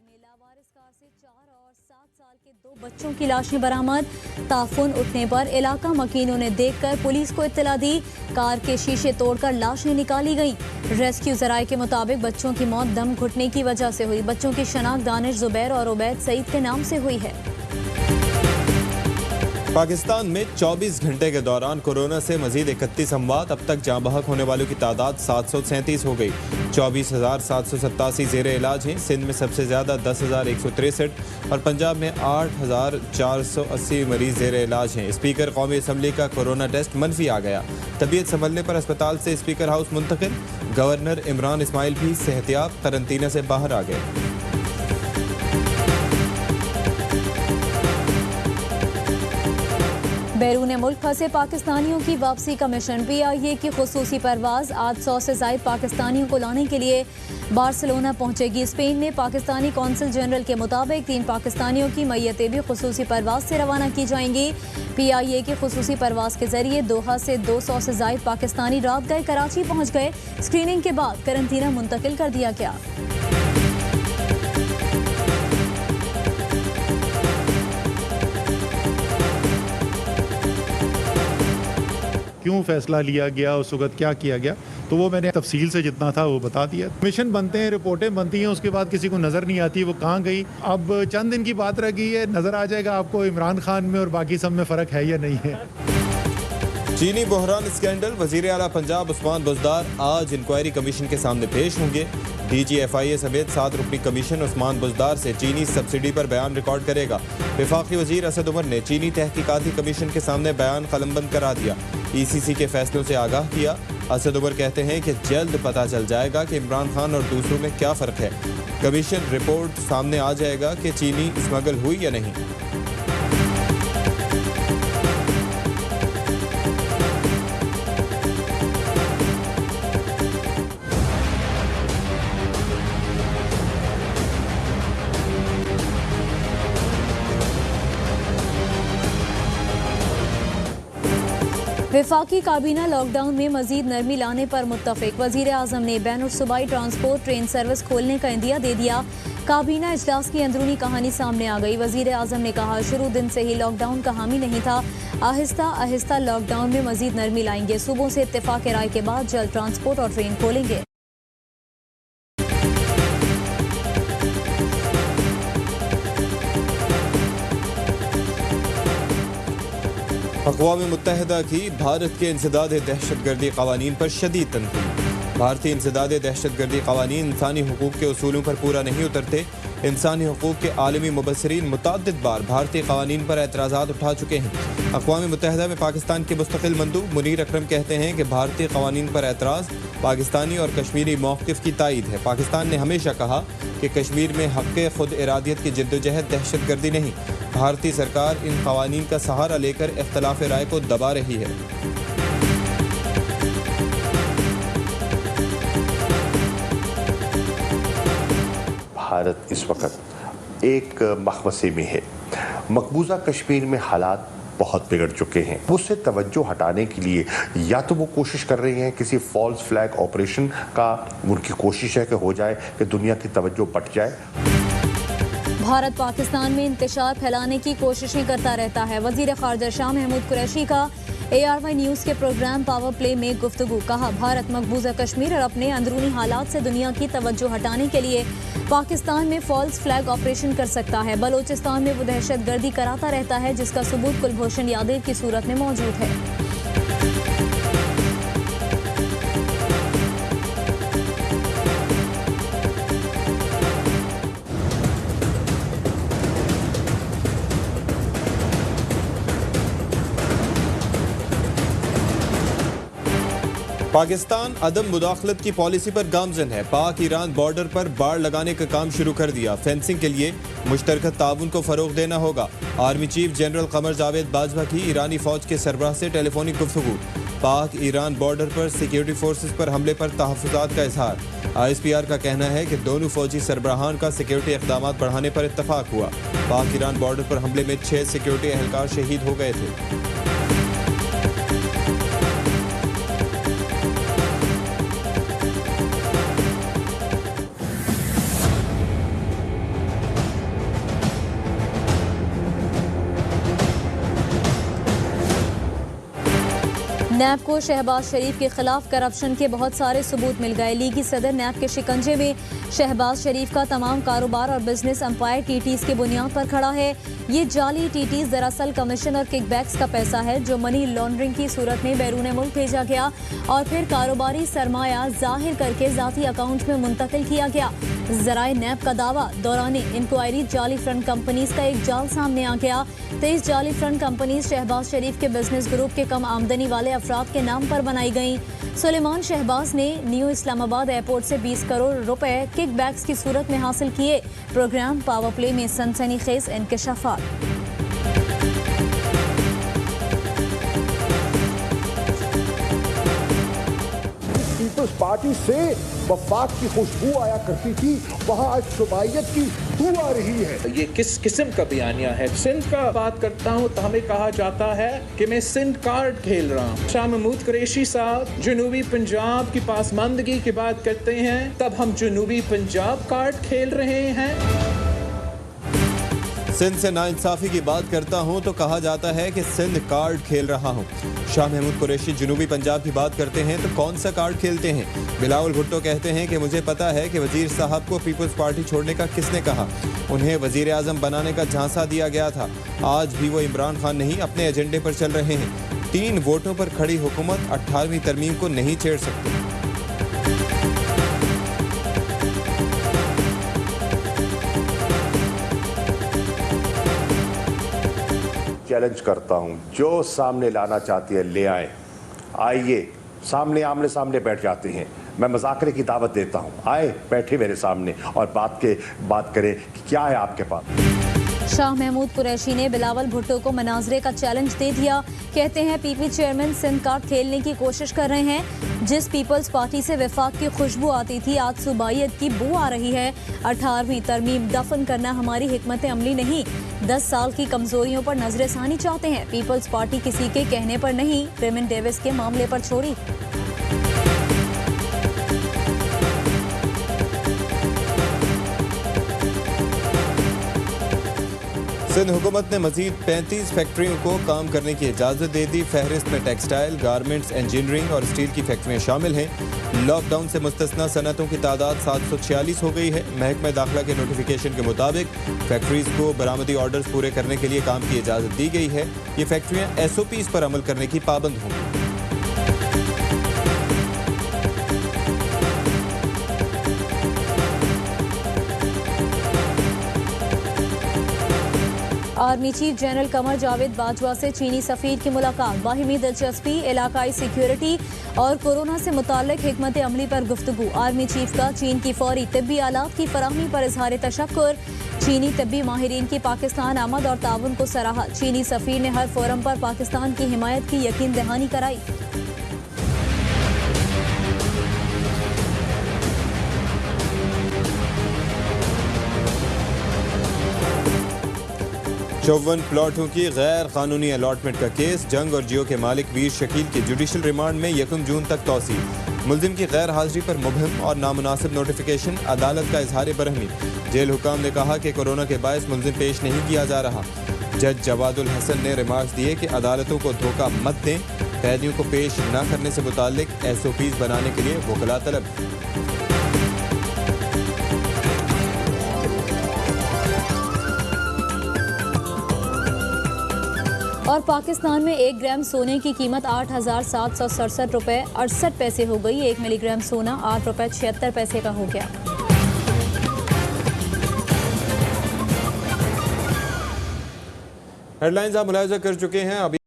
लावारिस car से 4 और 7 साल के 2 बच्चों की लाशें बरामद। ताफुन उठने पर इलाका मकीनों ने देखकर पुलिस को इत्तला दी। कार के शीशे तोड़कर लाशें निकाली गईं। रेस्क्यू जराये के मुताबिक बच्चों की मौत दम घुटने की वजह से हुई। बच्चों की शनाख्त दानिश, जुबैर और उबैद सईद के नाम से हुई है। पाकिस्तान में 24 घंटे के दौरान कोरोना से मजीद 31 अमवात। अब तक जाँ बहक होने वालों की तादाद 737 हो गई। 24,787 ज़ेर इलाज हैं। सिंध में सबसे ज़्यादा 10,163 और पंजाब में 8,480 मरीज ज़ेर इलाज हैं। स्पीकर कौमी असम्बली का कोरोना टेस्ट मनफी आ गया। तबीयत संभलने पर अस्पताल से स्पीकर हाउस मुंतकिल। गवर्नर इमरान इस्माइल भी सेहतियाब करंतना से बाहर आ गए। बैरून मुल्क फंसे पाकिस्तानियों की वापसी का मिशन। PIA की खुसूसी परवाज आज 100 से ज़ायद पाकिस्तानियों को लाने के लिए बार्सिलोना पहुंचेगी। स्पेन में पाकिस्तानी कौंसल जनरल के मुताबिक 3 पाकिस्तानियों की मैयतें भी खुसूसी परवाज से रवाना की जाएंगी। PIA की खुसूसी परवाज के जरिए दोहा से 200 से ज़ायद पाकिस्तानी रात गए कराची पहुँच गए। स्क्रीनिंग के बाद करंतना मुंतकिल कर दिया गया। क्यों फैसला लिया गया, उस वक्त क्या किया गया, तो वो मैंने तफसील से जितना था वो बता दिया। मिशन बनते हैं, रिपोर्टें बनती हैं, उसके बाद किसी को नज़र नहीं आती वो कहाँ गई। अब चंद दिन की बात रह गई है, नज़र आ जाएगा आपको इमरान खान में और बाकी सब में फ़र्क है या नहीं है। चीनी बहरान स्कैंडल। वज़ीर आला पंजाब उस्मान बुज़दार आज इंक्वायरी कमीशन के सामने पेश होंगे। DG FIA समेत 7 रुकनी कमीशन उस्मान बुज़दार से चीनी सब्सिडी पर बयान रिकॉर्ड करेगा। वफाकी वज़ीर असद उमर ने चीनी तहकीकाती कमीशन के सामने बयान कलमबंद करा दिया। ECC के फैसलों से आगाह किया। असद उमर कहते हैं कि जल्द पता चल जाएगा कि इमरान खान और दूसरों में क्या फ़र्क है। कमीशन रिपोर्ट सामने आ जाएगा कि चीनी स्मगल हुई या नहीं। वफाकी काबीना लॉकडाउन में मजीद नरमी लाने पर मुत्तफिक। वज़ीर आज़म ने बैनुल सूबाई ट्रांसपोर्ट ट्रेन सर्विस खोलने का इंदिया दे दिया। काबीना इजलास की अंदरूनी कहानी सामने आ गई। वज़ीर आज़म ने कहा, शुरू दिन से ही लॉकडाउन का हामी नहीं था। आहिस्ता आहिस्ता लॉकडाउन में मजीद नरमी लाएंगे। सूबों से इत्तेफाक राय के बाद जल्द ट्रांसपोर्ट और ट्रेन खोलेंगे। अक़वाम मुत्तहिदा की भारत के इंसदाद दहशतगर्दी क़वानीन पर शदीद तनकीद। भारतीय इंसदाद दहशतगर्दी क़वानीन इंसानी हुकूक़ के उसूलों पर पूरा नहीं उतरते। इंसानी हुकूक़ के आलमी मुबस्सिरीन मुतअद्दिद बार भारतीय क़वानीन पर एतराज़ात उठा चुके हैं। अक़वाम मुत्तहिदा में पाकिस्तान के मुस्तक़िल मंदूब मुनीर अकरम कहते हैं कि भारतीय क़वानीन पर एतराज़ पाकिस्तानी और कश्मीरी मौक़िफ़ की तायीद है। पाकिस्तान ने हमेशा कहा कि कश्मीर में हक़ खुद इरादियत की जिद्दोजहद दहशतगर्दी नहीं। भारतीय सरकार इन क़वानीन का सहारा लेकर इख्तिलाफ़ राय को दबा रही है। भारत इस वक्त एक मखमसे में है। मकबूजा कश्मीर में हालात बहुत बिगड़ चुके हैं। उससे तवज्जो हटाने के लिए या तो वो कोशिश कर रहे हैं किसी फॉल्स फ्लैग ऑपरेशन का, उनकी कोशिश है कि हो जाए कि दुनिया की तवज्जो बट जाए। भारत पाकिस्तान में इंतशार फैलाने की कोशिशें करता रहता है। वज़ीर ख़ारजा शाह महमूद कुरैशी का ARY न्यूज़ के प्रोग्राम पावर प्ले में गुफ्तगू। कहा, भारत मकबूजा कश्मीर और अपने अंदरूनी हालात से दुनिया की तवज्जो हटाने के लिए पाकिस्तान में फॉल्स फ्लैग ऑपरेशन कर सकता है। बलोचिस्तान में वो दहशतगर्दी कराता रहता है जिसका सबूत कुलभूषण यादव की सूरत में मौजूद है। पाकिस्तान अदम मुदाखलत की पॉलिसी पर गामजन है। पाक ईरान बॉर्डर पर बाड़ लगाने का काम शुरू कर दिया। फेंसिंग के लिए मुश्तरका ताउन को फरोग देना होगा। Army chief general Qamar Javed Bajwa की ईरानी फौज के सरबराह से टेलीफोनिक गुफ्तगू। पाक ईरान बॉर्डर पर सिक्योरिटी फोर्सेस पर हमले पर तहफ़्फ़ुज़ात का इजहार। ISPR का कहना है कि दोनों फौजी सरबराहान का सिक्योरिटी इक़दाम बढ़ाने पर इत्तफाक हुआ। पाक ईरान बॉर्डर पर हमले में 6 सिक्योरिटी एहलकार शहीद हो गए थे। नैब को शहबाज शरीफ के खिलाफ करप्शन के बहुत सारे सबूत मिल गए। लीगी सदर नैब के शिकंजे में शहबाज शरीफ का तमाम कारोबार और बिजनेस एम्पायर टीटीज की बुनियाद पर खड़ा है। ये जाली टीटीज दरअसल कमीशन और किकबैक्स का पैसा है जो मनी लॉन्ड्रिंग की सूरत में बैरून मुल्क भेजा गया और फिर कारोबारी सरमाया जाहिर करके जाती अकाउंट में मुंतकिल किया गया। ज़राए नैब का दावा दौरान इंक्वायरी जाली फंड कंपनीज का एक जाल सामने आ गया। 23 जाली फंड कंपनीज शहबाज शरीफ के बिजनेस ग्रुप के कम आमदनी वाले अफराद के नाम पर बनाई गईं। सुलेमान शहबाज ने न्यू इस्लामाबाद एयरपोर्ट से 20 करोड़ रुपए किकबैक्स की सूरत में हासिल किए। प्रोग्राम पावर प्ले में सनसनीखेज इंकशाफात। पीपल्स पार्टी से वफाक की खुशबू आया करती थी, वहाँ आज शुबाइयत की बू आ रही है। ये किस किस्म का बयानिया है? सिंध का बात करता हूँ तो हमें कहा जाता है कि मैं सिंध कार्ड खेल रहा हूँ। शाह महमूद कुरैशी साहब जनूबी पंजाब की पासमानदगी की बात करते हैं, तब हम जनूबी पंजाब कार्ड खेल रहे हैं। सिंध से नाइंसाफी की बात करता हूं तो कहा जाता है कि सिंध कार्ड खेल रहा हूं। शाह महमूद कुरैशी जनूबी पंजाब की बात करते हैं तो कौन सा कार्ड खेलते हैं? बिलावल भुट्टो कहते हैं कि मुझे पता है कि वजीर साहब को पीपल्स पार्टी छोड़ने का किसने कहा। उन्हें वजीर आजम बनाने का झांसा दिया गया था। आज भी वो इमरान खान नहीं अपने एजेंडे पर चल रहे हैं। 3 वोटों पर खड़ी हुकूमत 18वीं तरमीम को नहीं छेड़ सकती। चैलेंज करता हूं, जो सामने लाना चाहती है ले आए, आइए सामने आमने सामने बैठ जाते हैं। मैं मुज़ाकरे की दावत देता हूं, आए बैठे मेरे सामने और बात करें कि क्या है आपके पास। शाह महमूद कुरैशी ने बिलावल भुट्टो को मनाजरे का चैलेंज दे दिया। कहते हैं पीपी चेयरमैन सिंध कार्ड खेलने की कोशिश कर रहे हैं। जिस पीपल्स पार्टी से वफाक की खुशबू आती थी आज सूबाइयत की बू आ रही है। 18वीं तरमीम दफन करना हमारी हिकमत अमली नहीं। 10 साल की कमजोरियों पर नजरसानी चाहते हैं। पीपल्स पार्टी किसी के कहने पर नहीं, रेमन डेविस के मामले पर छोड़ी। सिंध हुकूमत ने मजीद 35 फैक्ट्रियों को काम करने की इजाज़त दे दी। फहरिस्त में टेक्सटाइल, गारमेंट्स, इंजीनियरिंग और स्टील की फैक्ट्रियाँ शामिल हैं। लॉकडाउन से मुस्तस्ना सनतों की तादाद 746 हो गई है। महकमा दाखिला के नोटिफिकेशन के मुताबिक फैक्ट्रीज को बरामदी ऑर्डर्स पूरे करने के लिए काम की इजाज़त दी गई है। ये फैक्ट्रियाँ SOPs पर अमल करने की पाबंद होंगी। Army chief general Qamar Javed Bajwa से चीनी सफीर की मुलाकात। बाहिमी दिलचस्पी, इलाकाई सिक्योरिटी और कोरोना से मुताल्लिक हिकमत अमली पर गुफ्तगू। आर्मी चीफ का चीन की फौरी तिब्बी आलात की फराहमी पर इजहार तशक्कुर। चीनी तिब्बी माहिरीन की पाकिस्तान आमद और ताउन को सराहा। चीनी सफीर ने हर फोरम पर पाकिस्तान की हिमायत की यकीन दहानी कराई। चौवन प्लॉटों की गैर कानूनी अलॉटमेंट का केस। जंग और जियो के मालिक वीर शकील की जुडिशल रिमांड में 1 जून तक तौसील। मुल्जिम की गैर हाजिरी पर मुबहम और नामुनासिब नोटिफिकेशन। अदालत का इजहार बरहमी। जेल हुकाम ने कहा कि कोरोना के बायस मुल्जिम पेश नहीं किया जा रहा। जज जवादुल हसन ने रिमार्क्स दिए कि अदालतों को धोखा मत दें। कैदियों को पेश न करने से मुताल्लिक SOPs बनाने के लिए वकला तलब। और पाकिस्तान में 1 ग्राम सोने की कीमत 8,767 रुपये 68 पैसे हो गई। 1 मिलीग्राम सोना 8 रुपये 76 पैसे का हो गया। हेडलाइंस आप मुलाहिजा कर चुके हैं। अभी